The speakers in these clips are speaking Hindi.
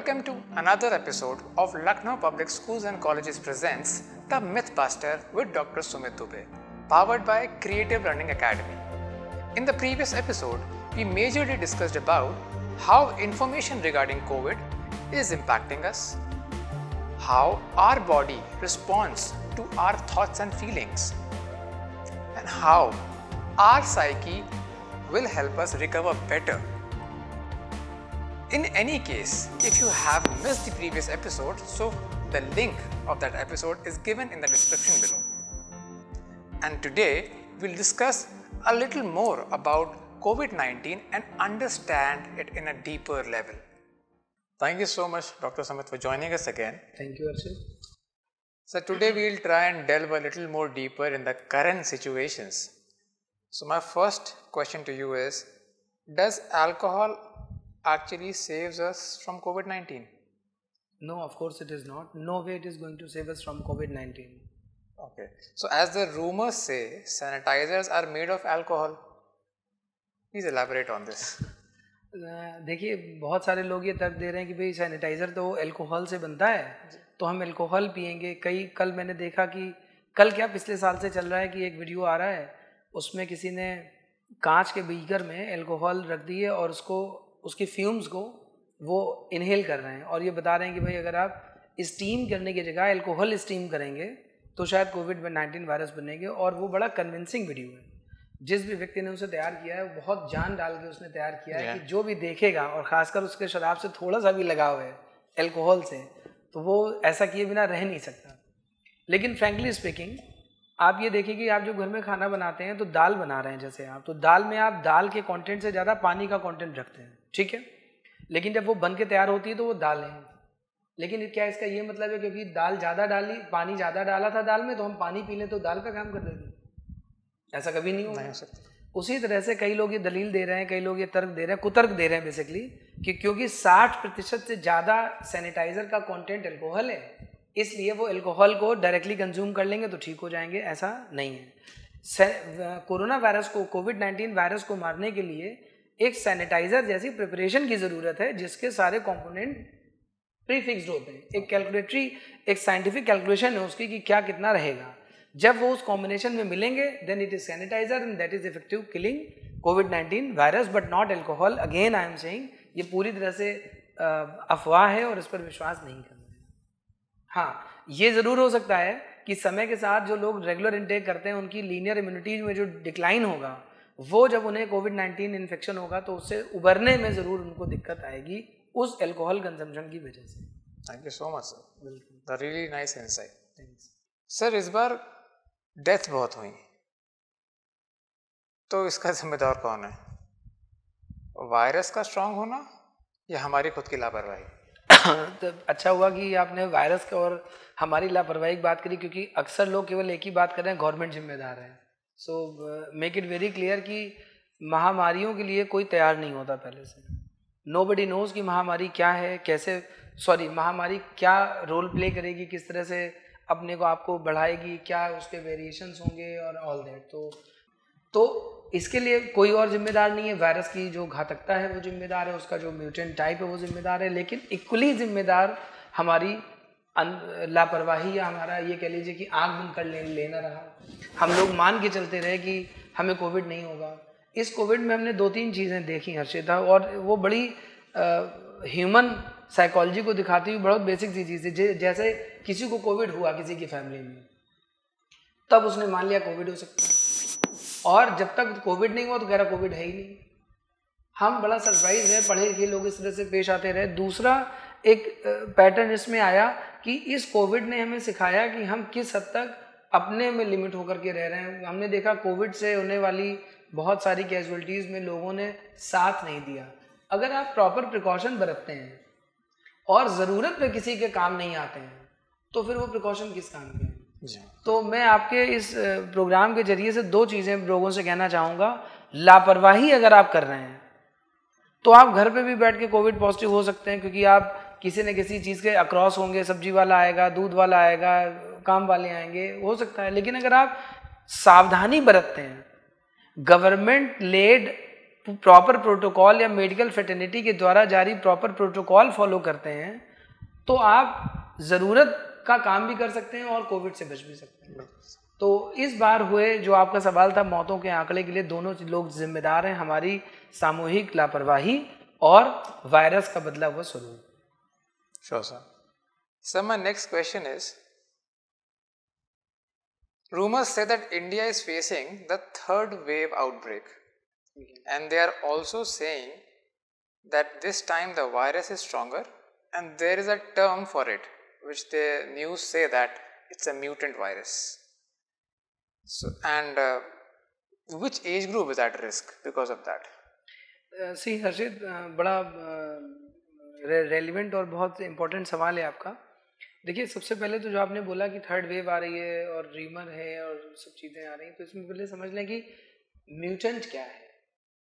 Welcome to another episode of Lucknow Public Schools and Colleges presents The Mythbuster with Dr. Sumit Dubey, powered by Creative Learning Academy. In the previous episode, we majorly discussed about how information regarding COVID is impacting us, how our body responds to our thoughts and feelings, and how our psyche will help us recover better. In any case, if you have missed the previous episode, so the link of that episode is given in the description below. And today we'll discuss a little more about COVID-19 and understand it in a deeper level. Thank you so much, Dr. Sumit, for joining us again. Thank you, Arshad. So today we'll try and delve a little more deeper in the current situations. So my first question to you is, does alcohol actually saves us from COVID-19? No, of course it is not. No way it is going to save us from COVID-19. Okay. So as the rumors say, sanitizers are made of alcohol. Please elaborate on this. देखिए, बहुत सारे लोग ये तर्क दे रहे हैं कि भाई सैनिटाइज़र तो अल्कोहल से बनता है, तो हम अल्कोहल पिएंगे. कल मैंने देखा कि पिछले साल से चल रहा है कि एक वीडियो आ रहा है, उसमें किसी ने कांच के बीकर में अल्कोहल रख दिए और उसके फ्यूम्स को वो इनहेल कर रहे हैं और ये बता रहे हैं कि भाई अगर आप स्टीम करने की जगह अल्कोहल स्टीम करेंगे तो शायद कोविड-19 वायरस बनेंगे. और वो बड़ा कन्विंसिंग वीडियो है. जिस भी व्यक्ति ने उसे तैयार किया है वो बहुत जान डाल के उसने तैयार किया है कि जो भी देखेगा और ख़ासकर उसके शराब से थोड़ा सा भी लगाव है अल्कोहल से, तो वो ऐसा किए बिना रह नहीं सकता. लेकिन फ्रैंकली स्पीकिंग, आप ये देखिए कि आप जो घर में खाना बनाते हैं तो दाल बना रहे हैं जैसे आप, तो दाल में आप दाल के कंटेंट से ज़्यादा पानी का कंटेंट रखते हैं, ठीक है. लेकिन जब वो बन के तैयार होती है तो वो दाल है. लेकिन क्या इसका ये मतलब है क्योंकि दाल ज़्यादा डाली, पानी ज़्यादा डाला था दाल में, तो हम पानी पी लें तो दाल का काम कर देगी? ऐसा कभी नहीं होगा. उसी तरह से कई लोग ये दलील दे रहे हैं, कई लोग ये तर्क दे रहे हैं, कुतर्क दे रहे हैं बेसिकली, कि क्योंकि 60% से ज़्यादा सैनिटाइज़र का कंटेंट अल्कोहल है, इसलिए वो अल्कोहल को डायरेक्टली कंज्यूम कर लेंगे तो ठीक हो जाएंगे. ऐसा नहीं है. कोरोना वायरस को, कोविड-19 वायरस को मारने के लिए एक सैनिटाइज़र जैसी प्रिपरेशन की ज़रूरत है जिसके सारे कंपोनेंट प्रीफिक्स्ड होते हैं. एक साइंटिफिक कैलकुलेशन है उसकी कि क्या कितना रहेगा. जब वो उस कॉम्बिनेशन में मिलेंगे then it is sanitizer and that is effective killing कोविड-19 virus but not alcohol. Again I am saying, ये पूरी तरह से अफवाह है और इस पर विश्वास नहीं करना है. हाँ, ये ज़रूर हो सकता है कि समय के साथ जो लोग रेगुलर इनटेक करते हैं उनकी लीनियर इम्यूनिटी में जो डिक्लाइन होगा, वो जब उन्हें कोविड-19 इन्फेक्शन होगा तो उससे उबरने में ज़रूर उनको दिक्कत आएगी उस अल्कोहल कंजम्पशन की वजह से. Thank you so much sir. बिल्कुल, the really nice insight. Sir, इस बार डेथ बहुत हुई, तो इसका जिम्मेदार कौन है? वायरस का स्ट्रांग होना या हमारी खुद की लापरवाही? तो अच्छा हुआ कि आपने वायरस का और हमारी लापरवाही की बात करी, क्योंकि अक्सर लोग केवल एक ही बात कर रहे हैं, गवर्नमेंट जिम्मेदार है. So make it very clear कि महामारियों के लिए कोई तैयार नहीं होता पहले से. नोबडी नोज कि महामारी क्या है, महामारी क्या रोल प्ले करेगी, किस तरह से अपने को आपको बढ़ाएगी, क्या उसके वेरिएशंस होंगे और ऑल दैट. तो इसके लिए कोई और जिम्मेदार नहीं है. वायरस की जो घातकता है वो जिम्मेदार है, उसका जो म्यूटेंट टाइप है वो जिम्मेदार है, लेकिन इक्वली जिम्मेदार हमारी लापरवाही या हमारा ये कह लीजिए कि आँख बंद कर लेना रहा. हम लोग मान के चलते रहे कि हमें कोविड नहीं होगा. इस कोविड में हमने 2-3 चीज़ें देखी हर्षिता, और वो बड़ी ह्यूमन साइकोलॉजी को दिखाती हुई बहुत बेसिक सी चीज़ है. जैसे किसी को कोविड हुआ किसी की फैमिली में, तब उसने मान लिया कोविड हो सकता है, और जब तक कोविड नहीं हुआ तो कह रहा कोविड है ही नहीं. हम बड़ा सरप्राइज है, पढ़े लिखे लोग इस तरह से पेश आते रहे. दूसरा एक पैटर्न इसमें आया कि इस कोविड ने हमें सिखाया कि हम किस हद तक अपने में लिमिट होकर के रह रहे हैं. हमने देखा कोविड से होने वाली बहुत सारी कैजुअलिटीज़ में लोगों ने साथ नहीं दिया. अगर आप प्रॉपर प्रिकॉशन बरतते हैं और ज़रूरत पे किसी के काम नहीं आते हैं तो फिर वो प्रिकॉशन किस काम के हैं? तो मैं आपके इस प्रोग्राम के जरिए से 2 चीज़ें लोगों से कहना चाहूँगा. लापरवाही अगर आप कर रहे हैं तो आप घर पे भी बैठ के कोविड पॉजिटिव हो सकते हैं, क्योंकि आप किसी न किसी चीज़ के अक्रॉस होंगे. सब्जी वाला आएगा, दूध वाला आएगा, काम वाले आएंगे, हो सकता है. लेकिन अगर आप सावधानी बरतते हैं, गवर्नमेंट लेड प्रॉपर प्रोटोकॉल या मेडिकल फ्रेटर्निटी के द्वारा जारी प्रॉपर प्रोटोकॉल फॉलो करते हैं तो आप ज़रूरत का काम भी कर सकते हैं और कोविड से बच भी सकते हैं। तो इस बार हुए जो आपका सवाल था मौतों के आंकड़े के लिए दोनों लोग जिम्मेदार हैं, हमारी सामूहिक लापरवाही और वायरस का बदला हुआ स्वरूप। Sure, sir. Sir, my next question is, rumors say that India is facing the third wave outbreak, and they are also saying that this time the virus is stronger, and there is a term for it, which the news say that it's a mutant virus. So, and which age group is at risk because of that? सी हर्षित, बड़ा रेलिवेंट और बहुत इम्पोर्टेंट सवाल है आपका। देखिए, सबसे पहले तो जो आपने बोला कि थर्ड वेव आ रही है और रीमर है और सब चीज़ें आ रही हैं, तो इसमें पहले समझ लें कि म्यूटेंट क्या है,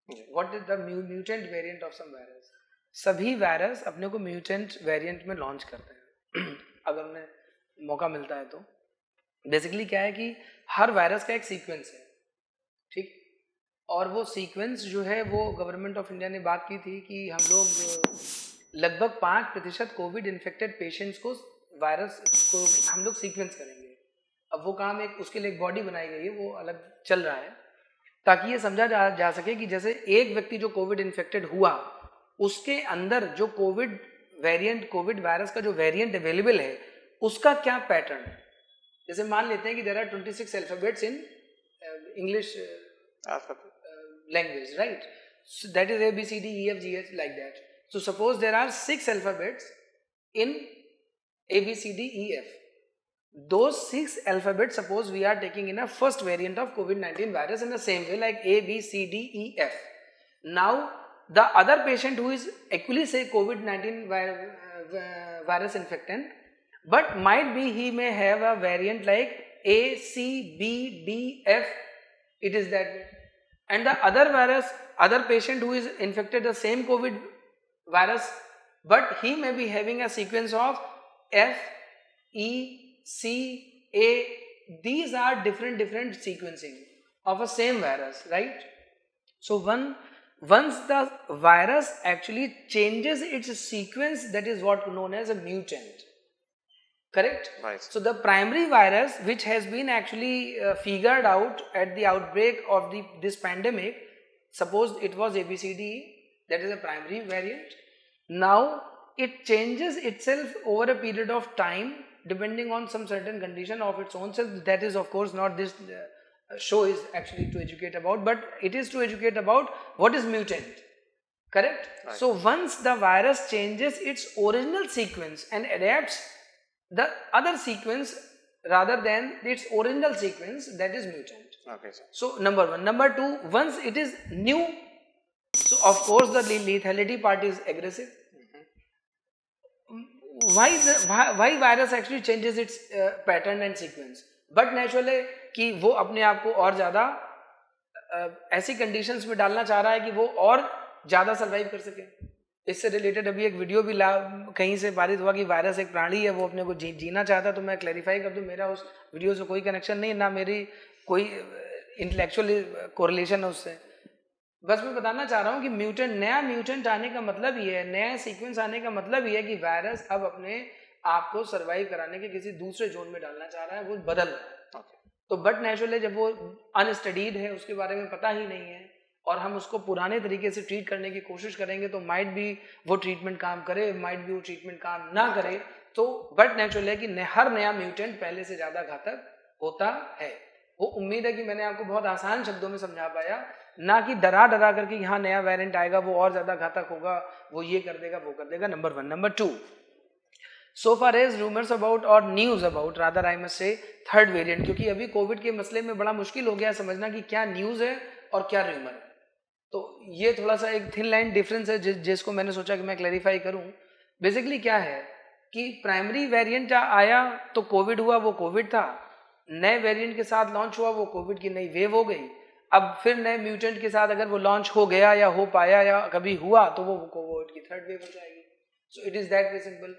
what is the mutant variant of some virus. सभी वायरस अपने को म्यूटेंट वेरिएंट में लॉन्च करते हैं अगर उन्हें मौका मिलता है तो। बेसिकली क्या है कि हर वायरस का एक सीक्वेंस है, ठीक, और वो सीक्वेंस जो है वो गवर्नमेंट ऑफ इंडिया ने बात की थी कि हम लोग लगभग 5% कोविड इन्फेक्टेड पेशेंट्स को वायरस को हम लोग सीक्वेंस करेंगे। अब वो काम एक उसके लिए एक बॉडी बनाई गई है, वो अलग चल रहा है ताकि ये समझा जा सके कि जैसे एक व्यक्ति जो कोविड इन्फेक्टेड हुआ उसके अंदर जो कोविड वायरस का जो वेरिएंट अवेलेबल है उसका क्या पैटर्न है। जैसे मान लेते हैं कि there are 26 alphabets in English language, right? So that is A, B, C, D, E, F, G, H, like that. So suppose there are 6 alphabets in A, B, C, D, E, F. Those 6 alphabets, suppose we are taking in a first variant of COVID-19 virus in the same way like A, B, C, D, E, F. Now the other patient who is actually say COVID-19 virus infectant, but might be he may have a variant like A, C, B, D, F. It is that way. And the other patient who is infected the same COVID virus, but he may be having a sequence of F, E, C, A. These are different sequencing of a same virus, right? So once the virus actually changes its sequence, that is what known as a mutant. Correct? Right. So the primary virus which has been actually figured out at the outbreak of this pandemic, suppose it was ABCDE, that is a primary variant. Now it changes itself over a period of time depending on some certain condition of its own self. That is of course not this show is actually to educate about, but it is to educate about what is mutant. Correct? Right. So once the virus changes its original sequence and adapts the other sequence rather than its original sequence, that is mutant. Okay, sir. So number one. Number two, once it is new, so of course the lethality part is aggressive. Why virus actually changes its pattern and sequence? But naturally कि वो अपने आप को और ज़्यादा ऐसी conditions में डालना चाह रहा है कि वो और ज़्यादा survive कर सके। इससे रिलेटेड अभी एक वीडियो भी कहीं से पारित हुआ कि वायरस एक प्राणी है, वो अपने को जीना चाहता है। तो मैं क्लैरिफाई कर दूं, मेरा उस वीडियो से कोई कनेक्शन नहीं है, ना मेरी कोई इंटेलेक्चुअल कोरिलेशन है उससे। बस मैं बताना चाह रहा हूँ कि नया म्यूटेंट आने का मतलब ये है, नया सीक्वेंस आने का मतलब ये है कि वायरस अब अपने आप को सर्वाइव कराने के किसी दूसरे जोन में डालना चाह रहा है, वो बदल रहा है। तो बट नेचुरली जब वो अनस्टडीड है, उसके बारे में पता ही नहीं है और हम उसको पुराने तरीके से ट्रीट करने की कोशिश करेंगे तो माइट भी वो ट्रीटमेंट काम करे, माइट भी वो ट्रीटमेंट काम ना करे। तो बट नेचुरल है कि हर नया म्यूटेंट पहले से ज़्यादा घातक होता है। वो उम्मीद है कि मैंने आपको बहुत आसान शब्दों में समझा पाया, ना कि डरा करके यहाँ नया वेरिएंट आएगा वो और ज़्यादा घातक होगा, वो ये कर देगा वो कर देगा। Number one. Number two, so far as rumors about or news about rather I must say third variant, क्योंकि अभी कोविड के मसले में बड़ा मुश्किल हो गया समझना कि क्या न्यूज़ है और क्या रूमर है। तो ये थोड़ा सा एक थिन लाइन डिफरेंस है जिसको मैंने सोचा कि मैं क्लैरिफाई करूं। बेसिकली क्या है कि प्राइमरी वेरिएंट आया तो कोविड हुआ, वो कोविड था। नए वेरिएंट के साथ लॉन्च हुआ, वो कोविड की नई वेव हो गई। अब फिर नए म्यूटेंट के साथ अगर वो लॉन्च हो गया या हो पाया या कभी हुआ तो वो कोविड की थर्ड वेव हो जाएगी। So it is that very simple.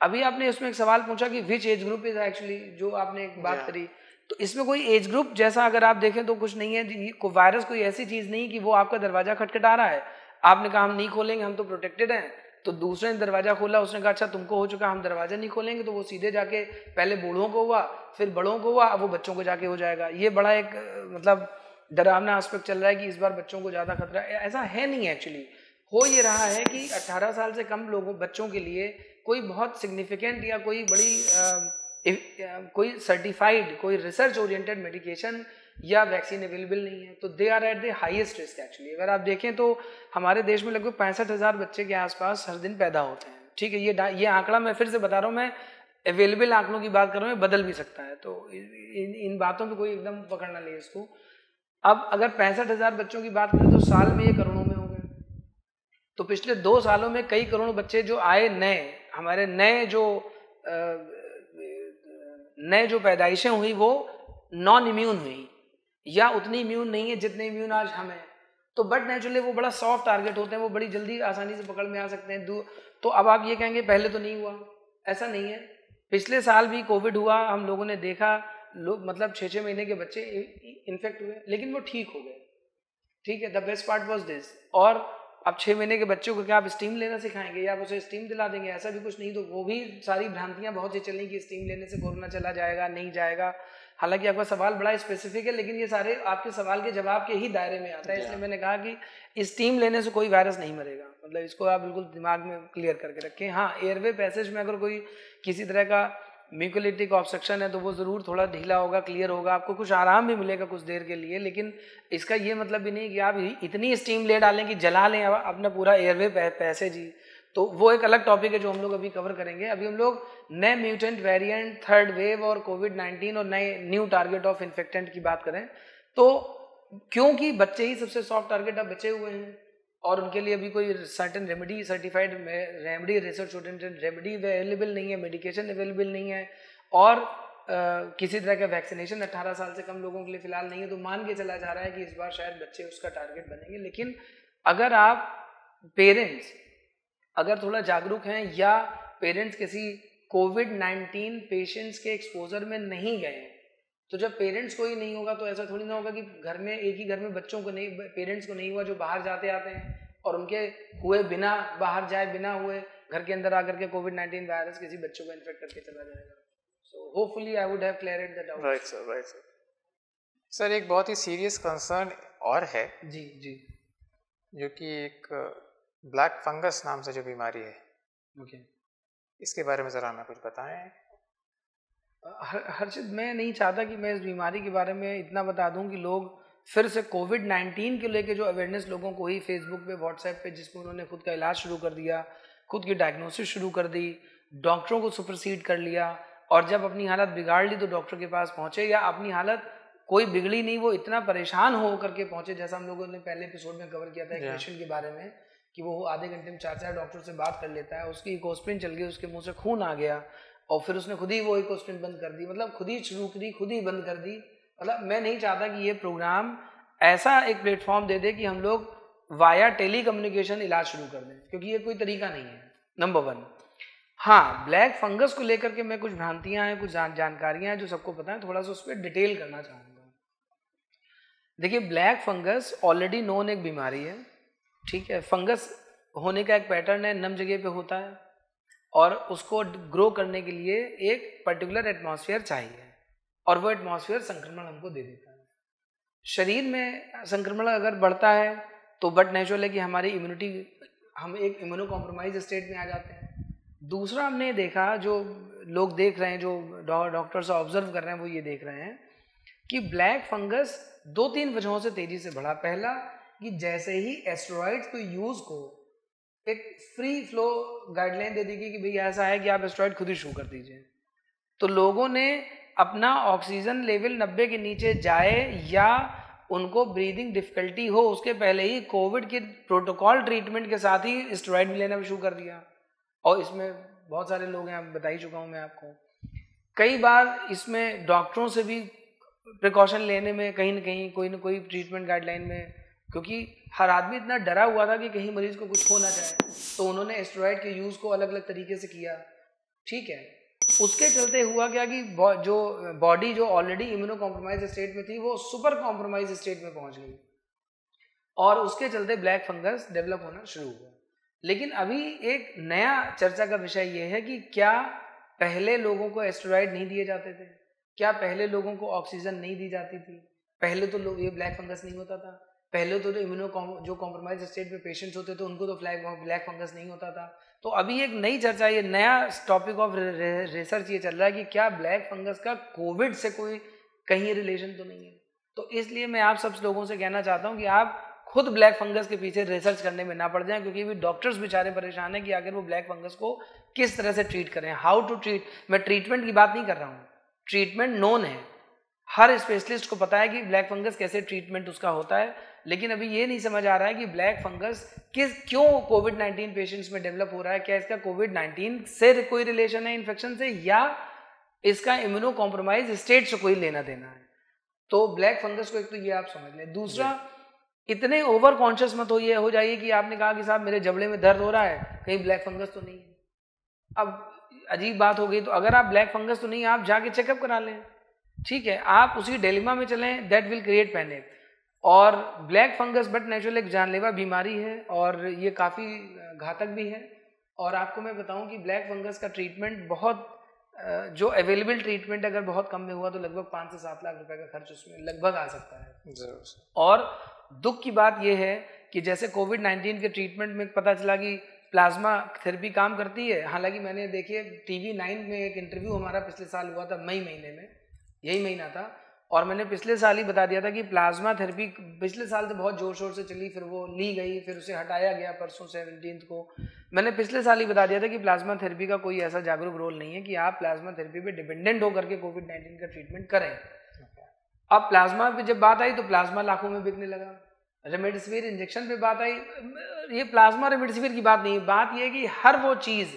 अभी आपने उसमें एक सवाल पूछा कि विच एज ग्रुप इज एक्चुअली, जो आपने एक बात करी तो इसमें कोई एज ग्रुप जैसा अगर आप देखें तो कुछ नहीं है। वायरस कोई ऐसी चीज़ नहीं कि वो आपका दरवाजा खटखटा रहा है, आपने कहा हम नहीं खोलेंगे, हम तो प्रोटेक्टेड हैं, तो दूसरे ने दरवाजा खोला, उसने कहा अच्छा तुमको हो चुका, हम दरवाजा नहीं खोलेंगे, तो वो सीधे जाके पहले बूढ़ों को हुआ, फिर बड़ों को हुआ, अब वो बच्चों को जाके हो जाएगा। ये बड़ा एक मतलब डरावना एस्पेक्ट चल रहा है कि इस बार बच्चों को ज़्यादा खतरा है। ऐसा है नहीं, एक्चुअली हो ये रहा है कि 18 साल से कम लोगों बच्चों के लिए कोई बहुत सिग्निफिकेंट या कोई बड़ी कोई सर्टिफाइड कोई रिसर्च ओरिएंटेड मेडिकेशन या वैक्सीन अवेलेबल नहीं है, तो they are at the highest risk actually. अगर आप देखें तो हमारे देश में लगभग 65,000 बच्चे के आसपास हर दिन पैदा होते हैं, ठीक है। ये आंकड़ा मैं फिर से बता रहा हूँ, मैं अवेलेबल आंकड़ों की बात कर रहा हूँ, बदल भी सकता है, तो इन बातों पे कोई एकदम पकड़ना ले इसको। अब अगर 65,000 बच्चों की बात करें तो साल में ये करोड़ों में हो गए, तो पिछले 2 सालों में कई करोड़ बच्चे जो आए नए, हमारे नए जो पैदाइशें हुई वो नॉन इम्यून हुई या उतनी इम्यून नहीं है जितने इम्यून आज हम हैं, तो बट नेचुरली वो बड़ा सॉफ्ट टारगेट होते हैं, वो बड़ी जल्दी आसानी से पकड़ में आ सकते हैं। तो अब आप ये कहेंगे पहले तो नहीं हुआ, ऐसा नहीं है। पिछले साल भी कोविड हुआ, हम लोगों ने देखा लोग मतलब 6-6 महीने के बच्चे इन्फेक्ट हुए, लेकिन वो ठीक हो गए, ठीक है। The best part was this. और अब 6 महीने के बच्चों को क्या आप स्टीम लेना सिखाएंगे या आप उसे स्टीम दिला देंगे? ऐसा भी कुछ नहीं। तो वो भी सारी भ्रांतियां बहुत सी चलें कि स्टीम लेने से कोरोना चला जाएगा, नहीं जाएगा। हालांकि आपका सवाल बड़ा स्पेसिफिक है, लेकिन ये सारे आपके सवाल के जवाब के ही दायरे में आता है, इसलिए मैंने कहा कि स्टीम लेने से कोई वायरस नहीं मरेगा, मतलब इसको आप बिल्कुल दिमाग में क्लियर करके रखें। हाँ, एयरवे पैसेज में अगर कोई किसी तरह का म्यूकोलिटिक ऑब्स्ट्रक्शन है तो वो ज़रूर थोड़ा ढीला होगा, क्लियर होगा, आपको कुछ आराम भी मिलेगा कुछ देर के लिए, लेकिन इसका ये मतलब भी नहीं कि आप इतनी स्टीम ले डालें कि जला लें अपना पूरा एयरवे पैसेज ही। तो वो एक अलग टॉपिक है जो हम लोग अभी कवर करेंगे। अभी हम लोग नए म्यूटेंट वेरिएंट, थर्ड वेव और कोविड-19 और नए न्यू टारगेट ऑफ इन्फेक्टेंट की बात करें तो क्योंकि बच्चे ही सबसे सॉफ्ट टारगेट अब बचे हुए हैं और उनके लिए अभी कोई certain remedy, certified remedy, research oriented remedy available नहीं है, मेडिकेशन अवेलेबल नहीं है और किसी तरह का वैक्सीनेशन 18 साल से कम लोगों के लिए फिलहाल नहीं है, तो मान के चला जा रहा है कि इस बार शायद बच्चे उसका टारगेट बनेंगे। लेकिन अगर आप पेरेंट्स अगर थोड़ा जागरूक हैं या पेरेंट्स किसी कोविड-19 पेशेंट्स के एक्सपोजर में नहीं गए, तो जब पेरेंट्स को ही नहीं होगा तो ऐसा थोड़ी ना होगा कि घर में एक ही घर में बच्चों को नहीं, पेरेंट्स को नहीं हुआ जो बाहर जाते आते हैं और उनके हुए बिना बाहर जाए, बिना हुए घर के अंदर आकर के कोविड-19 वायरस किसी बच्चों को इन्फेक्ट करके चला जाएगा। So hopefully I would have cleared the doubt. Right sir, right sir. Sir एक बहुत ही सीरियस कंसर्न और है जी जी, जो कि एक ब्लैक फंगस नाम से जो बीमारी है, ओके, इसके बारे में ज़रा हमें कुछ बताएं। हर्षित, मैं नहीं चाहता कि मैं इस बीमारी के बारे में इतना बता दूं कि लोग फिर से कोविड-19 के लेके जो अवेयरनेस लोगों को हुई फेसबुक पे, व्हाट्सएप पे, जिसमें उन्होंने खुद का इलाज शुरू कर दिया, खुद की डायग्नोसिस शुरू कर दी, डॉक्टरों को सुपरसीड कर लिया और जब अपनी हालत बिगाड़ ली तो डॉक्टर के पास पहुंचे, या अपनी हालत कोई बिगड़ी नहीं, वो इतना परेशान हो करके पहुंचे, जैसा हम लोगों ने पहले एपिसोड में कवर किया था एक पेशेंट के बारे में कि वो आधे घंटे में 4 डॉक्टर से बात कर लेता है, उसकी इकोस्प्रिन चल गई, उसके मुंह से खून आ गया और फिर उसने खुद ही वो इकोस्प्रिन बंद कर दी, मतलब खुद ही शुरू करी, खुद ही बंद कर दी। मतलब मैं नहीं चाहता कि ये प्रोग्राम ऐसा एक प्लेटफॉर्म दे दे कि हम लोग वाया टेली कम्युनिकेशन इलाज शुरू कर दें, क्योंकि ये कोई तरीका नहीं है, नंबर 1। हाँ, ब्लैक फंगस को लेकर के मैं कुछ भ्रांतियां हैं, कुछ जानकारियां हैं जो सबको पता है, थोड़ा सा उस पर डिटेल करना चाहूँगा। देखिए, ब्लैक फंगस ऑलरेडी नोन एक बीमारी है, ठीक है। फंगस होने का एक पैटर्न है, नम जगह पे होता है और उसको ग्रो करने के लिए एक पर्टिकुलर एटमॉस्फेयर चाहिए और वो एटमॉस्फेयर संक्रमण हमको दे देता है। शरीर में संक्रमण अगर बढ़ता है तो बट नेचुरल है कि हमारी इम्यूनिटी, हम एक इम्यूनो कॉम्प्रोमाइज स्टेट में आ जाते हैं। दूसरा हमने देखा, जो लोग देख रहे हैं, जो डॉक्टर्स ऑब्जर्व कर रहे हैं, वो ये देख रहे हैं कि ब्लैक फंगस 2-3 वजहों से तेजी से बढ़ा। पहला कि जैसे ही एस्टेरॉइड्स को यूज को एक फ्री फ्लो गाइडलाइन दे दी गई कि भाई ऐसा है कि आप एस्टेरॉइड खुद ही शुरू कर दीजिए, तो लोगों ने अपना ऑक्सीजन लेवल 90 के नीचे जाए या उनको ब्रीदिंग डिफिकल्टी हो उसके पहले ही कोविड के प्रोटोकॉल ट्रीटमेंट के साथ ही एस्टेरॉइड भी लेना शुरू कर दिया। और इसमें बहुत सारे लोग हैं, बता ही चुका हूँ मैं आपको। कई बार इसमें डॉक्टरों से भी प्रिकॉशन लेने में कहीं ना कोई ट्रीटमेंट गाइडलाइन में, क्योंकि हर आदमी इतना डरा हुआ था कि कहीं मरीज को कुछ हो ना जाए, तो उन्होंने एस्टेरॉइड के यूज़ को अलग अलग तरीके से किया, ठीक है। उसके चलते हुआ क्या कि जो बॉडी जो ऑलरेडी इम्यूनो कॉम्प्रोमाइज स्टेट में थी वो सुपर कॉम्प्रोमाइज स्टेट में पहुंच गई और उसके चलते ब्लैक फंगस डेवलप होना शुरू हुआ। लेकिन अभी एक नया चर्चा का विषय ये है कि क्या पहले लोगों को एस्टेरॉइड नहीं दिए जाते थे, क्या पहले लोगों को ऑक्सीजन नहीं दी जाती थी, पहले तो लोग ये ब्लैक फंगस नहीं होता था, पहले तो इम्यूनो जो कॉम्प्रोमाइज स्टेट में पेशेंट्स होते थे उनको तो ब्लैक फंगस नहीं होता था। तो अभी एक नई चर्चा, ये नया टॉपिक ऑफ रिसर्च ये चल रहा है कि क्या ब्लैक फंगस का कोविड से कोई कहीं रिलेशन तो नहीं है। तो इसलिए मैं आप सब लोगों से कहना चाहता हूँ कि आप खुद ब्लैक फंगस के पीछे रिसर्च करने में ना पड़ जाएं, क्योंकि भी डॉक्टर्स बेचारे परेशान हैं कि आखिर वो ब्लैक फंगस को किस तरह से ट्रीट करें, हाउ टू ट्रीट। मैं ट्रीटमेंट की बात नहीं कर रहा हूँ, ट्रीटमेंट नोन है, हर स्पेशलिस्ट को पता है कि ब्लैक फंगस कैसे ट्रीटमेंट उसका होता है। लेकिन अभी ये नहीं समझ आ रहा है कि ब्लैक फंगस क्यों कोविड-19 पेशेंट्स में डेवलप हो रहा है, क्या इसका कोविड-19 से कोई रिलेशन है इन्फेक्शन से, या इसका इम्यूनो कॉम्प्रोमाइज स्टेट से कोई लेना देना है। तो ब्लैक फंगस को एक तो ये आप समझ लें। दूसरा, इतने ओवर कॉन्शियस मत हो जाइए कि आपने कहा कि साहब मेरे जबड़े में दर्द हो रहा है, कहीं ब्लैक फंगस तो नहीं है। अब अजीब बात हो गई, तो अगर आप ब्लैक फंगस तो नहीं है, आप जाके चेकअप करा लें, ठीक है। आप उसी डिलेमा में चलें, दैट विल क्रिएट पैनिक। और ब्लैक फंगस बट नेचुरल एक जानलेवा बीमारी है और ये काफ़ी घातक भी है। और आपको मैं बताऊं कि ब्लैक फंगस का ट्रीटमेंट बहुत जो अवेलेबल ट्रीटमेंट अगर बहुत कम में हुआ तो लगभग 5 से 7 लाख रुपए का खर्च उसमें लगभग आ सकता है। जरूर। और दुख की बात यह है कि जैसे कोविड-19 के ट्रीटमेंट में पता चला कि प्लाज्मा थेरेपी काम करती है। हालांकि मैंने देखिए TV9 में एक इंटरव्यू हमारा पिछले साल हुआ था, मई महीने में, यही महीना था, और मैंने पिछले साल ही बता दिया था कि प्लाज्मा थेरेपी पिछले साल तो बहुत जोर शोर से चली, फिर वो ली गई, फिर उसे हटाया गया परसों 17 को। मैंने पिछले साल ही बता दिया था कि प्लाज्मा थेरेपी का कोई ऐसा जागरूक रोल नहीं है कि आप प्लाज्मा थेरेपी पे डिपेंडेंट होकर के कोविड-19 का ट्रीटमेंट करें। अब प्लाज्मा पे जब बात आई तो प्लाज्मा लाखों में बिकने लगा। रेमडेसिविर इंजेक्शन पे बात आई, ये प्लाज्मा रेमडेसिविर की बात नहीं, बात यह है कि हर वो चीज़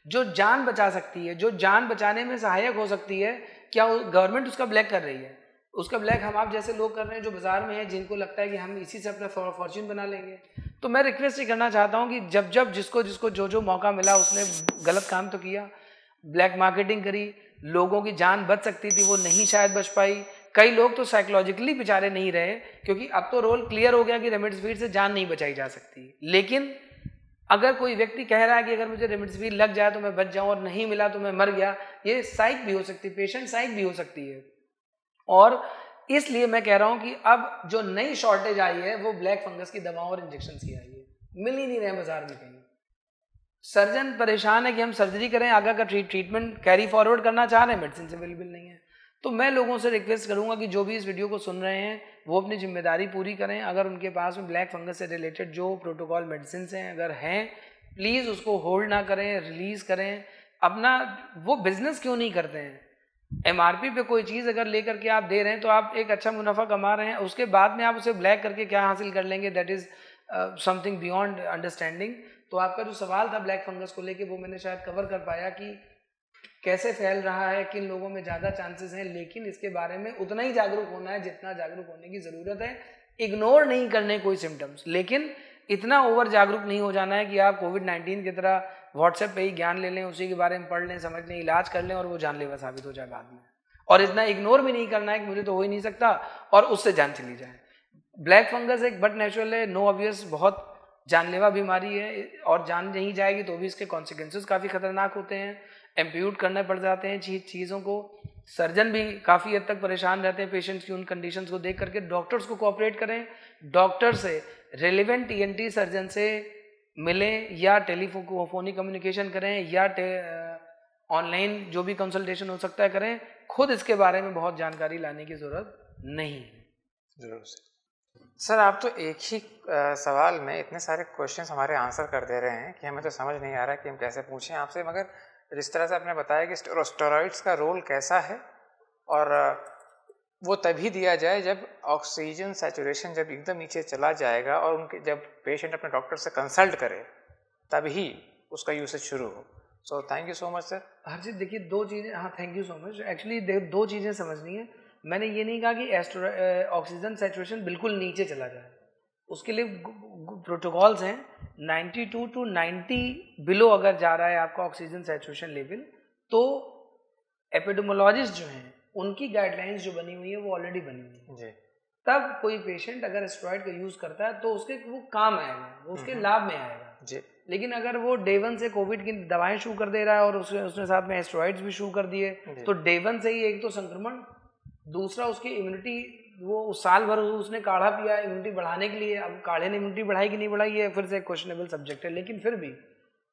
जो जान बचा सकती है, जो जान बचाने में सहायक हो सकती है, क्या गवर्नमेंट उसका ब्लैक कर रही है? उसका ब्लैक हम आप जैसे लोग कर रहे हैं जो बाजार में हैं, जिनको लगता है कि हम इसी से अपना फॉर्च्यून बना लेंगे। तो मैं रिक्वेस्ट ये करना चाहता हूँ कि जब जब जिसको जो मौका मिला उसने गलत काम तो किया, ब्लैक मार्केटिंग करी, लोगों की जान बच सकती थी वो नहीं शायद बच पाई। कई लोग तो साइकोलॉजिकली बेचारे नहीं रहे, क्योंकि अब तो रोल क्लियर हो गया कि रेमडेसिविर से जान नहीं बचाई जा सकती। लेकिन अगर कोई व्यक्ति कह रहा है कि अगर मुझे रेमडेसिविर लग जाए तो मैं बच जाऊं और नहीं मिला तो मैं मर गया, ये साइक भी हो सकती है, पेशेंट साइक भी हो सकती है। और इसलिए मैं कह रहा हूं कि अब जो नई शॉर्टेज आई है वो ब्लैक फंगस की दवाओं और इंजेक्शन की आई है, मिल ही नहीं रहे बाजार में कहीं। सर्जन परेशान है कि हम सर्जरी करें, आगे का ट्रीटमेंट कैरी फॉरवर्ड करना चाह रहे हैं, मेडिसिन अवेलेबल नहीं है। तो मैं लोगों से रिक्वेस्ट करूंगा कि जो भी इस वीडियो को सुन रहे हैं वो अपनी जिम्मेदारी पूरी करें। अगर उनके पास में ब्लैक फंगस से रिलेटेड जो प्रोटोकॉल मेडिसिन हैं अगर हैं, प्लीज़ उसको होल्ड ना करें, रिलीज़ करें। अपना वो बिजनेस क्यों नहीं करते हैं? MRP पे कोई चीज़ अगर लेकर के आप दे रहे हैं तो आप एक अच्छा मुनाफा कमा रहे हैं, उसके बाद में आप उसे ब्लैक करके क्या हासिल कर लेंगे, that is something beyond understanding. तो आपका जो सवाल था ब्लैक फंगस को लेके वो मैंने शायद कवर कर पाया कि कैसे फैल रहा है, किन लोगों में ज़्यादा चांसेस हैं, लेकिन इसके बारे में उतना ही जागरूक होना है जितना जागरूक होने की ज़रूरत है। इग्नोर नहीं करने कोई सिम्टम्स, लेकिन इतना ओवर जागरूक नहीं हो जाना है कि आप कोविड-19 की तरह व्हाट्सएप पे ही ज्ञान ले लें, उसी के बारे में पढ़ लें, समझ लें, इलाज कर लें और वो जानलेवा साबित हो जाए बाद में। और इतना इग्नोर भी नहीं करना है कि मुझे तो हो ही नहीं सकता और उससे जान चली जाए। ब्लैक फंगस एक बट नेचुरल है, नो ऑब्वियस, बहुत जानलेवा बीमारी है और जान नहीं जाएगी तो भी इसके कॉन्सिक्वेंसेस काफ़ी खतरनाक होते हैं, एम्प्यूट करने पड़ जाते हैं चीज़ों को। सर्जन भी काफ़ी हद तक परेशान रहते हैं पेशेंट्स की उन कंडीशंस को देख करके। डॉक्टर्स को कोऑपरेट करें, डॉक्टर से रेलिवेंट ENT सर्जन से मिलें या टेलीफोनिक कम्युनिकेशन करें या ऑनलाइन जो भी कंसल्टेशन हो सकता है करें। खुद इसके बारे में बहुत जानकारी लाने की ज़रूरत नहीं है। जरूर सर, आप तो एक ही सवाल में इतने सारे क्वेश्चंस हमारे आंसर कर दे रहे हैं कि हमें तो समझ नहीं आ रहा है कि हम कैसे पूछें आपसे। मगर जिस तरह से आपने बताया कि स्टेरॉइड्स का रोल कैसा है और वो तभी दिया जाए जब ऑक्सीजन सैचुरेशन जब एकदम नीचे चला जाएगा और उनके जब पेशेंट अपने डॉक्टर से कंसल्ट करे तभी उसका यूसेज शुरू हो। So thank you so much sir. Harshit, देखिए 2 चीज़ें, हाँ thank you so much. Actually 2 चीज़ें समझनी है। मैंने ये नहीं कहा कि ऑक्सीजन सैचुरेशन बिल्कुल नीचे चला जाए, उसके लिए प्रोटोकॉल्स हैं। 92 to 90 बिलो अगर जा रहा है आपका ऑक्सीजन सैचुरेशन लेवल तो एपिडेमोलॉजिस्ट जो हैं उनकी गाइडलाइंस जो बनी हुई है वो ऑलरेडी बनी हुई है। तब कोई पेशेंट अगर स्टेरॉइड का यूज करता है तो उसके वो काम आएगा, वो उसके लाभ में आएगा। लेकिन अगर वो डे 1 से कोविड की दवाएं शुरू कर दे रहा है और उसने साथ में स्टेरॉइड्स भी शुरू कर दिए, तो डे 1 से ही एक तो संक्रमण, दूसरा उसकी इम्यूनिटी, वो साल भर उसने काढ़ा पिया इम्यूनिटी बढ़ाने के लिए, अब काढ़े ने इम्यूनिटी बढ़ाई कि नहीं बढ़ाई है फिर से क्वेश्चनेबल सब्जेक्ट है, लेकिन फिर भी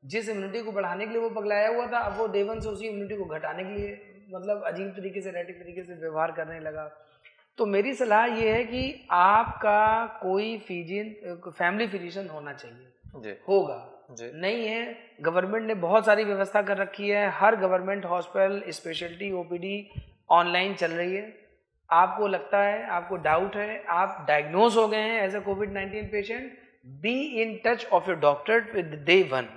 जिस इम्यूनिटी को बढ़ाने के लिए वो पगलाया हुआ था, अब वो डे 1 से उसी इम्यूनिटी को घटाने के लिए मतलब अजीब तरीके से रैटिक तरीके से व्यवहार करने लगा। तो मेरी सलाह ये है कि आपका कोई फैमिली फिजिशियन होना चाहिए, होगा नहीं है। गवर्नमेंट ने बहुत सारी व्यवस्था कर रखी है, हर government hospital speciality OPD online चल रही है। आपको लगता है, आपको डाउट है, आप डायग्नोज हो गए हैं एज ए कोविड-19 patient, be in touch of your doctor with day 1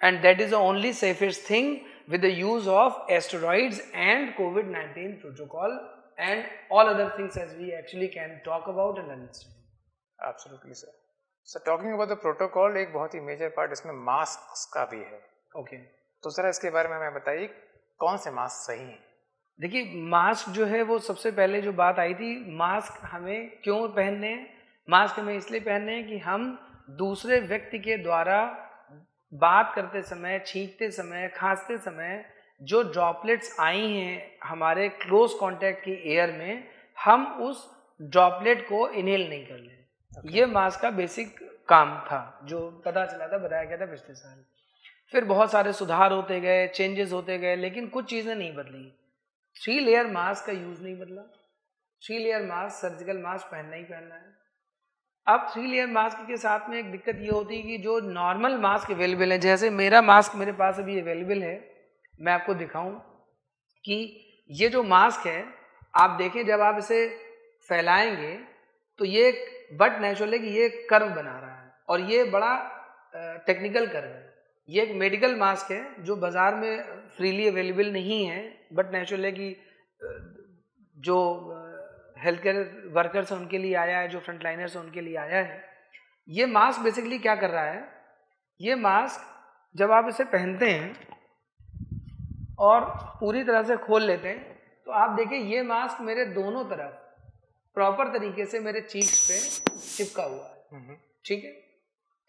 and that is the only safest thing with the use of steroids and COVID-19 protocol and all other things as we actually can talk about and understand. Absolutely sir. So talking about the protocol, एक बहुत ही मेजर पार्ट इसमें मास्क का भी है। Okay. तो जरा इसके बारे में हमें बताइए कौन से मास्क सही हैं? देखिए मास्क जो है वो सबसे पहले जो बात आई थी, मास्क हमें क्यों पहनने हैं? मास्क हमें इसलिए पहनने हैं कि हम दूसरे व्यक्ति के द्वारा बात करते समय, छींकते समय, खांसते समय जो ड्रॉपलेट्स आई हैं हमारे क्लोज कांटेक्ट की एयर में, हम उस ड्रॉपलेट को इनहेल नहीं कर लें। ये मास्क का बेसिक काम था जो पता चला था, बताया गया था पिछले साल। फिर बहुत सारे सुधार होते गए, चेंजेस होते गए, लेकिन कुछ चीज़ें नहीं बदली। 3 लेयर मास्क का यूज़ नहीं बदला। 3 लेयर मास्क, सर्जिकल मास्क पहनना ही पहनना है। अब 3 लेयर मास्क के साथ में एक दिक्कत ये होती है कि जो नॉर्मल मास्क अवेलेबल है, जैसे मेरा मास्क मेरे पास अभी अवेलेबल है, मैं आपको दिखाऊं कि ये जो मास्क है, आप देखें जब आप इसे फैलाएंगे तो ये बट नेचुरल है कि ये कर्व बना रहा है और ये बड़ा टेक्निकल कर्व है। ये एक मेडिकल मास्क है जो बाज़ार में फ्रीली अवेलेबल नहीं है, बट नेचुरल है कि जो हेल्थ केयर वर्कर्स हैं उनके लिए आया है, जो फ्रंटलाइनर्स हैं उनके लिए आया है। ये मास्क बेसिकली क्या कर रहा है, ये मास्क जब आप इसे पहनते हैं और पूरी तरह से खोल लेते हैं तो आप देखिए ये मास्क मेरे दोनों तरफ प्रॉपर तरीके से मेरे चीक्स पे चिपका हुआ है। ठीक है,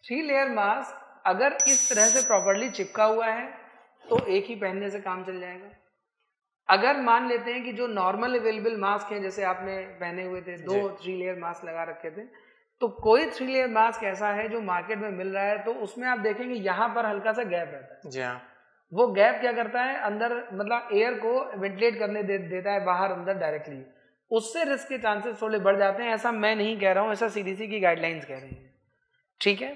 3 लेयर मास्क अगर इस तरह से प्रॉपरली चिपका हुआ है तो एक ही पहनने से काम चल जाएगा। अगर मान लेते हैं कि जो नॉर्मल अवेलेबल मास्क हैं, जैसे आपने पहने हुए थे, 2-3 लेयर मास्क लगा रखे थे, तो कोई 3 लेयर मास्क ऐसा है जो मार्केट में मिल रहा है, तो उसमें आप देखेंगे यहाँ पर हल्का सा गैप रहता है। जी हाँ। वो गैप क्या करता है, अंदर मतलब एयर को वेंटिलेट करने देता है बाहर अंदर डायरेक्टली, उससे रिस्क के चांसेस थोड़े बढ़ जाते हैं। ऐसा मैं नहीं कह रहा हूँ, ऐसा CDC की गाइडलाइंस कह रही है। ठीक है,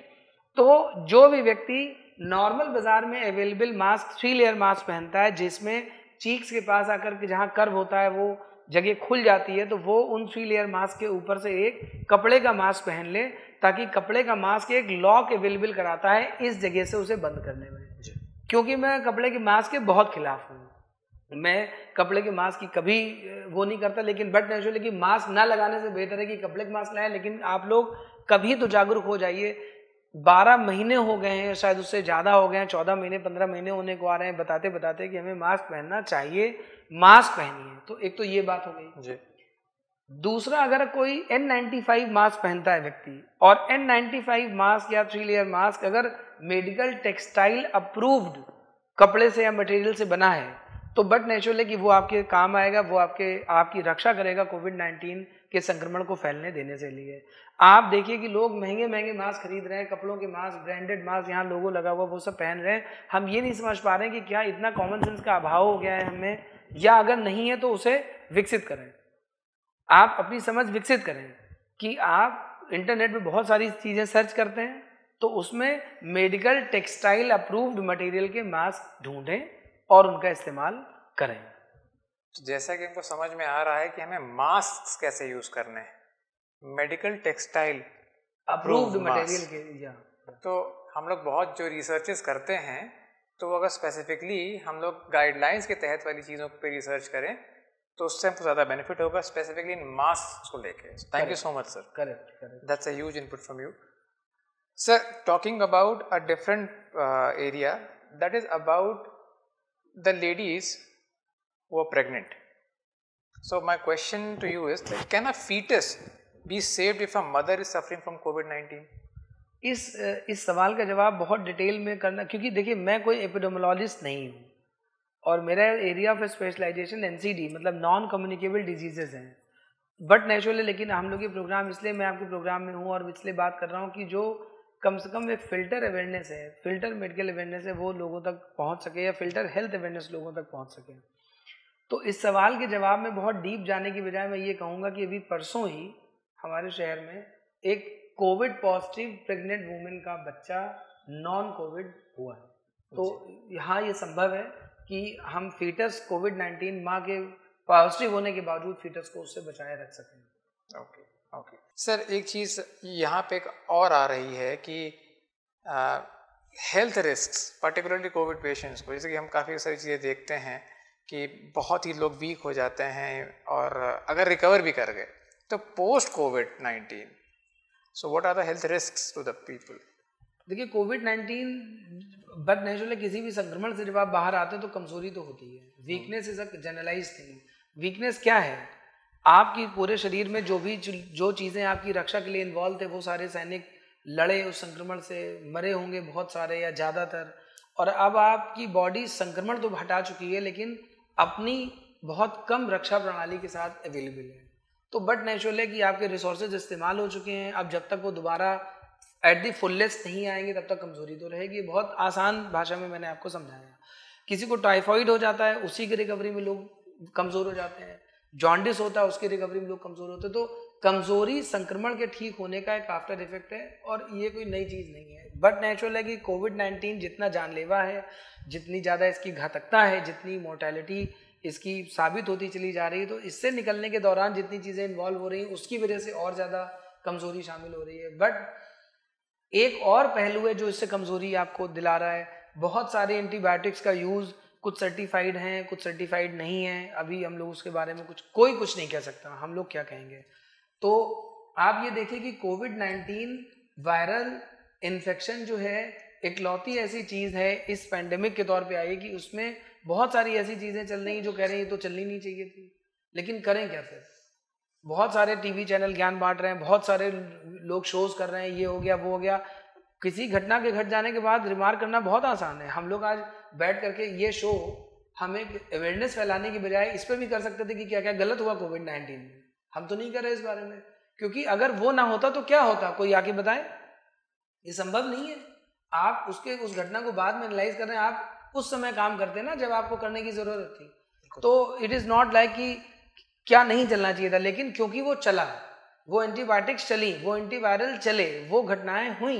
तो जो भी व्यक्ति नॉर्मल बाजार में अवेलेबल मास्क 3 लेयर मास्क पहनता है, जिसमें चीक्स के पास आकर के जहाँ कर्व होता है वो जगह खुल जाती है, तो वो उन 3 लेयर मास्क के ऊपर से एक कपड़े का मास्क पहन ले, ताकि कपड़े का मास्क एक लॉक अवेलेबल कराता है इस जगह से उसे बंद करने में। क्योंकि मैं कपड़े के मास्क के बहुत खिलाफ हूँ, मैं कपड़े के मास्क की कभी वो नहीं करता, लेकिन बट नेचुरली कि मास्क ना लगाने से बेहतर है कि कपड़े के मास्क लगाएं। लेकिन आप लोग कभी तो जागरूक हो जाइए। 12 महीने हो गए हैं, शायद उससे ज़्यादा हो गए हैं, 14 महीने 15 महीने होने को आ रहे हैं बताते बताते कि हमें मास्क पहनना चाहिए, मास्क पहनिए। तो एक तो ये बात हो गई जी। दूसरा, अगर कोई N95 मास्क पहनता है व्यक्ति, और N95 मास्क या 3 लेयर मास्क अगर मेडिकल टेक्सटाइल अप्रूव्ड कपड़े से या मटेरियल से बना है, तो बट नेचुरल है कि वो आपके काम आएगा, वो आपकी रक्षा करेगा कोविड-19 के संक्रमण को फैलने देने से लिए। आप देखिए कि लोग महंगे महंगे मास्क खरीद रहे हैं, कपड़ों के मास्क, ब्रांडेड मास्क, यहाँ लोगो लगा हुआ, वो सब पहन रहे हैं। हम ये नहीं समझ पा रहे हैं कि क्या इतना कॉमन सेंस का अभाव हो गया है हमें, या अगर नहीं है तो उसे विकसित करें। आप अपनी समझ विकसित करें कि आप इंटरनेट पे बहुत सारी चीज़ें सर्च करते हैं, तो उसमें मेडिकल टेक्सटाइल अप्रूव्ड मटेरियल के मास्क ढूंढें और उनका इस्तेमाल करें। जैसा कि हमको समझ में आ रहा है कि हमें मास्क कैसे यूज करने हैं, मेडिकल टेक्सटाइल अप्रूव्ड मटेरियल के, या तो हम लोग बहुत जो रिसर्चेस करते हैं, तो अगर स्पेसिफिकली हम लोग गाइडलाइंस के तहत वाली चीज़ों पे रिसर्च करें तो उससे हमको ज़्यादा बेनिफिट होगा, स्पेसिफिकली इन मास्क को लेके। Thank you so much sir. Correct, that's a huge input from you sir. Talking about a different area, that is about the ladies who are pregnant. So my question to you is that can a fetus be saved if a mother is suffering from COVID-19? इस सवाल का जवाब बहुत डिटेल में करना, क्योंकि देखिए मैं कोई एपिडेमियोलॉजिस्ट नहीं हूँ और मेरा एरिया ऑफ स्पेशलाइजेशन NCD मतलब नॉन कम्युनिकेबल डिजीजेज हैं, बट नेचुरली लेकिन हम लोग ये प्रोग्राम, इसलिए मैं आपके प्रोग्राम में हूँ और इसलिए बात कर रहा हूँ कि जो कम से कम एक फिल्टर अवेयरनेस है, फिल्टर मेडिकल अवेयरनेस है, वो लोगों तक पहुँच सके या फिल्टर हेल्थ अवेयरनेस लोगों तक पहुँच सके। तो इस सवाल के जवाब में बहुत डीप जाने की बजाय मैं ये कहूँगा कि अभी परसों ही हमारे शहर में एक कोविड पॉजिटिव प्रेग्नेंट वुमेन का बच्चा नॉन कोविड हुआ है। तो यहाँ ये संभव है कि हम फीटस COVID-19 माँ के पॉजिटिव होने के बावजूद फीटस को उससे बचाए रख सकें। ओके सर, एक चीज़ यहाँ पे एक और आ रही है कि health risks particularly Covid patients को, जैसे कि हम काफ़ी सारी चीज़ें देखते हैं कि बहुत ही लोग वीक हो जाते हैं और अगर रिकवर भी कर गए तो post COVID-19, so what are the health risks to the people? देखिए COVID-19 बट नेचुरली किसी भी संक्रमण से जब आप बाहर आते हैं तो कमजोरी तो होती है। Weakness is a generalize thing. Weakness क्या है? आपकी पूरे शरीर में जो चीज़ें आपकी रक्षा के लिए इन्वॉल्व थे वो सारे सैनिक लड़े उस संक्रमण से, मरे होंगे बहुत सारे या ज़्यादातर, और अब आपकी बॉडी संक्रमण तो हटा चुकी है लेकिन अपनी बहुत कम रक्षा प्रणाली के साथ अवेलेबल है। तो बट नेचुरल है कि आपके रिसोर्सेज इस्तेमाल हो चुके हैं। अब जब तक वो दोबारा एट दी फुलेस्ट नहीं आएंगे तब तक कमजोरी तो रहेगी। बहुत आसान भाषा में मैंने आपको समझाया। किसी को टाइफाइड हो जाता है, उसी की रिकवरी में लोग कमज़ोर हो जाते हैं। जॉन्डिस होता है, उसकी रिकवरी में लोग कमज़ोर होते हैं। तो कमज़ोरी संक्रमण के ठीक होने का एक आफ्टर इफेक्ट है और ये कोई नई चीज़ नहीं है। बट नेचुरल है कि COVID-19 जितना जानलेवा है, जितनी ज़्यादा इसकी घातकता है, जितनी मोर्टेलिटी इसकी साबित होती चली जा रही है, तो इससे निकलने के दौरान जितनी चीज़ें इन्वॉल्व हो रही हैं उसकी वजह से और ज़्यादा कमज़ोरी शामिल हो रही है। बट एक और पहलू है जो इससे कमज़ोरी आपको दिला रहा है। बहुत सारे एंटीबायोटिक्स का यूज़, कुछ सर्टिफाइड हैं, कुछ सर्टिफाइड नहीं हैं। अभी हम लोग उसके बारे में कोई कुछ नहीं कह सकता। हम लोग क्या कहेंगे? तो आप ये देखिए कि COVID-19 वायरल इन्फेक्शन जो है इकलौती ऐसी चीज़ है इस पैंडेमिक के तौर पे आई कि उसमें बहुत सारी ऐसी चीज़ें चल रही हैं जो कह रही हैं तो चलनी नहीं चाहिए थी, लेकिन करें क्या फिर? बहुत सारे टीवी चैनल ज्ञान बांट रहे हैं, बहुत सारे लोग शोज कर रहे हैं, ये हो गया वो हो गया। किसी घटना के घट जाने के बाद रिमार्क करना बहुत आसान है। हम लोग आज बैठ करके ये शो हम एक अवेयरनेस फैलाने की बजाय इस पर भी कर सकते थे कि क्या क्या गलत हुआ COVID-19 में। हम तो नहीं कर रहे इस बारे में, क्योंकि अगर वो ना होता तो क्या होता, कोई आके बताए? ये संभव नहीं है। आप उस घटना को बाद में एनालाइज कर रहे हैं, आप उस समय काम करते ना जब आपको करने की जरूरत थी। तो इट इज नॉट लाइक कि क्या नहीं चलना चाहिए था, लेकिन क्योंकि वो चला, वो एंटीबायोटिक्स चली, वो एंटीवायरल चले, वो घटनाएं हुई,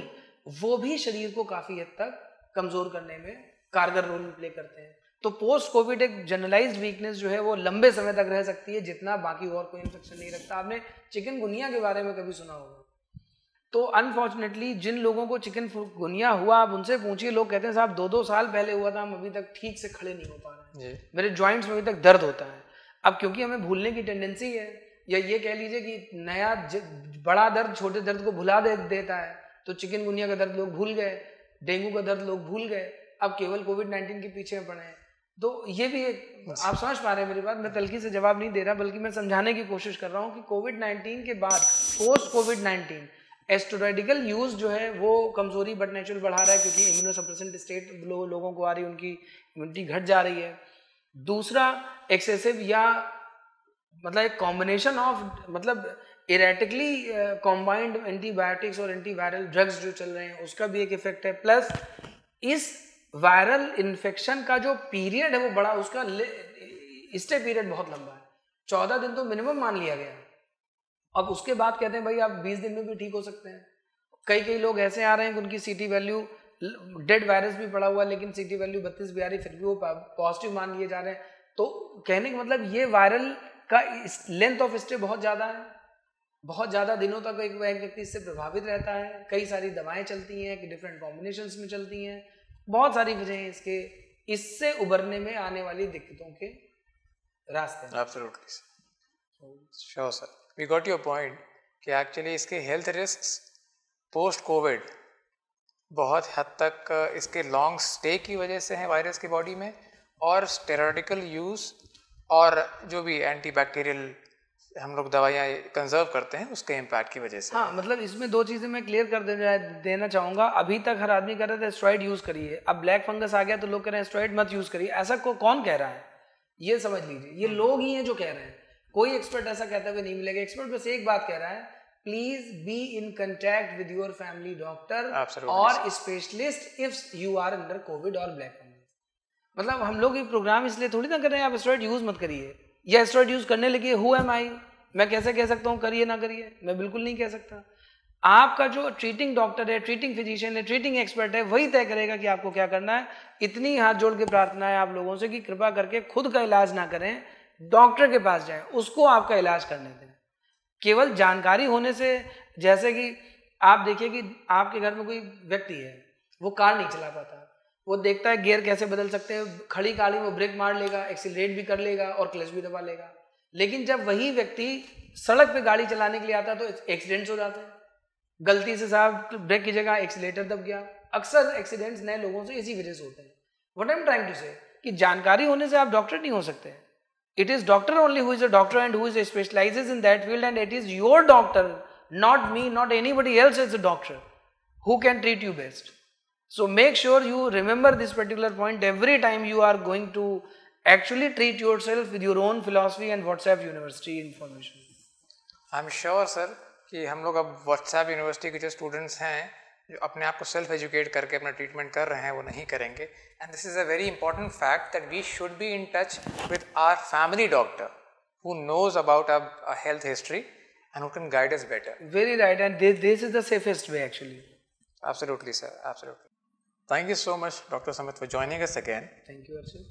वो भी शरीर को काफी हद तक कमजोर करने में कारगर रोल प्ले करते हैं। तो पोस्ट कोविड एक जनरलाइज्ड वीकनेस जो है वो लंबे समय तक रह सकती है, जितना बाकी और कोई इन्फेक्शन नहीं रखता। आपने चिकनगुनिया के बारे में कभी सुना होगा? तो अनफॉर्चुनेटली जिन लोगों को चिकनगुनिया हुआ, आप उनसे पूछिए, लोग कहते हैं साहब 2-2 साल पहले हुआ था, हम अभी तक ठीक से खड़े नहीं हो पा रहे हैं, मेरे जॉइंट्स में अभी तक दर्द होता है। अब क्योंकि हमें भूलने की टेंडेंसी है, या ये कह लीजिए कि नया बड़ा दर्द छोटे दर्द को भुला देता है। तो चिकनगुनिया का दर्द लोग भूल गए, डेंगू का दर्द लोग भूल गए, अब केवल COVID-19 के पीछे पड़े हैं। तो ये भी एक, आप समझ पा रहे हैं मेरी बात? मैं तल्खी से जवाब नहीं दे रहा, बल्कि मैं समझाने की कोशिश कर रहा हूँ कि COVID-19 के बाद पोस्ट COVID-19 एस्टेरॉयडिकल यूज जो है वो कमजोरी बट नेचुरल बढ़ा रहा है, क्योंकि इम्यूनोसप्रेसेंट स्टेट लोगों को आ रही है, उनकी इम्यूनिटी घट जा रही है। दूसरा, एक्सेसिव या मतलब एक कॉम्बिनेशन ऑफ मतलब इरेटिकली कॉम्बाइंड एंटीबायोटिक्स और एंटीवायरल ड्रग्स जो चल रहे हैं, उसका भी एक इफेक्ट है। प्लस इस वायरल इन्फेक्शन का जो पीरियड है वो बड़ा, उसका स्टे पीरियड बहुत लंबा है, 14 दिन तो मिनिमम मान लिया गया है। अब उसके बाद कहते हैं भाई आप 20 दिन में भी ठीक हो सकते हैं। कई लोग ऐसे आ रहे हैं कि उनकी CT वैल्यू, डेड वायरस भी पड़ा हुआ लेकिन CT वैल्यू 32 भी आ रही, फिर भी वो पॉजिटिव मान लिए जा रहे हैं। तो कहने का मतलब ये वायरल का लेंथ ऑफ स्टे बहुत ज़्यादा है, बहुत ज़्यादा दिनों तक एक व्यक्ति इससे प्रभावित रहता है। कई सारी दवाएं चलती हैं कि डिफरेंट कॉम्बिनेशंस में चलती हैं, बहुत सारी वजह हैं इसके, इससे उभरने में आने वाली दिक्कतों के रास्ते। Absolutely sure sir, we got your point कि एक्चुअली इसके हेल्थ रिस्क्स पोस्ट कोविड बहुत हद तक इसके लॉन्ग स्टे की वजह से हैं वायरस की बॉडी में, और स्टेरॉयडिकल यूज़ और जो भी एंटीबैक्टीरियल हम लोग दवाइयाँ कंजर्व करते हैं उसके इम्पैक्ट की वजह से। हाँ, मतलब इसमें दो चीज़ें मैं क्लियर कर देना चाहूँगा। अभी तक हर आदमी कह रहा था स्टेरॉइड यूज़ करिए, अब ब्लैक फंगस आ गया तो लोग कह रहे हैं स्टेरॉइड मत यूज़ करिए। ऐसा कौन कह रहा है, ये समझ लीजिए, ये लोग ही हैं जो कह रहे हैं। कोई एक्सपर्ट ऐसा कहता हुए नहीं मिलेगा। एक्सपर्ट बस एक बात कह रहा है, please be in contact with your family doctor or specialist if you are under Covid or black fungus. मतलब हम लोग ये प्रोग्राम इसलिए थोड़ी ना कर रहे हैं आप स्टेरॉइड यूज़ मत करिए या स्टेरॉइड यूज़ करने लगे। हु एम आई, मैं कैसे कह सकता हूँ करिए ना करिए? मैं बिल्कुल नहीं कह सकता। आपका जो ट्रीटिंग डॉक्टर है, ट्रीटिंग फिजिशियन है, ट्रीटिंग एक्सपर्ट है, वही तय करेगा कि आपको क्या करना है। इतनी हाथ जोड़ के प्रार्थना है आप लोगों से कि कृपा करके खुद का इलाज ना करें, डॉक्टर के पास जाएं, उसको आपका इलाज करने दें। केवल जानकारी होने से, जैसे कि आप देखिए कि आपके घर में कोई व्यक्ति है, वो कार नहीं चला पाता, वो देखता है गियर कैसे बदल सकते हैं, खड़ी गाड़ी में ब्रेक मार लेगा, एक्सीलरेट भी कर लेगा और क्लच भी दबा लेगा। लेकिन जब वही व्यक्ति सड़क पे गाड़ी चलाने के लिए आता है तो एक्सीडेंट्स हो जाते हैं। गलती से साहब ब्रेक की जगह एक्सीलेटर दब गया। अक्सर एक्सीडेंट्स नए लोगों से इसी वजह से होते हैं। What I am trying to say कि जानकारी होने से आप डॉक्टर नहीं हो सकते। It is doctor only who is a doctor and who is specialises in that field, and it is your doctor, not me, not anybody else is a doctor who can treat you best. So make sure you remember this particular point every time you are going to actually treat yourself with your own philosophy and WhatsApp University information. I am sure sir कि हम लोग अब WhatsApp यूनिवर्सिटी के जो स्टूडेंट्स हैं जो अपने आप को सेल्फ एजुकेट करके अपना ट्रीटमेंट कर रहे हैं वो नहीं करेंगे। And this is a very important fact that we should be in touch with our family doctor who knows about our health history and who can guide us better. Very right, and this is the safest way actually. Absolutely, sir. Absolutely. Thank you so much, Dr. Samit, for joining us again. Thank you, Arshil.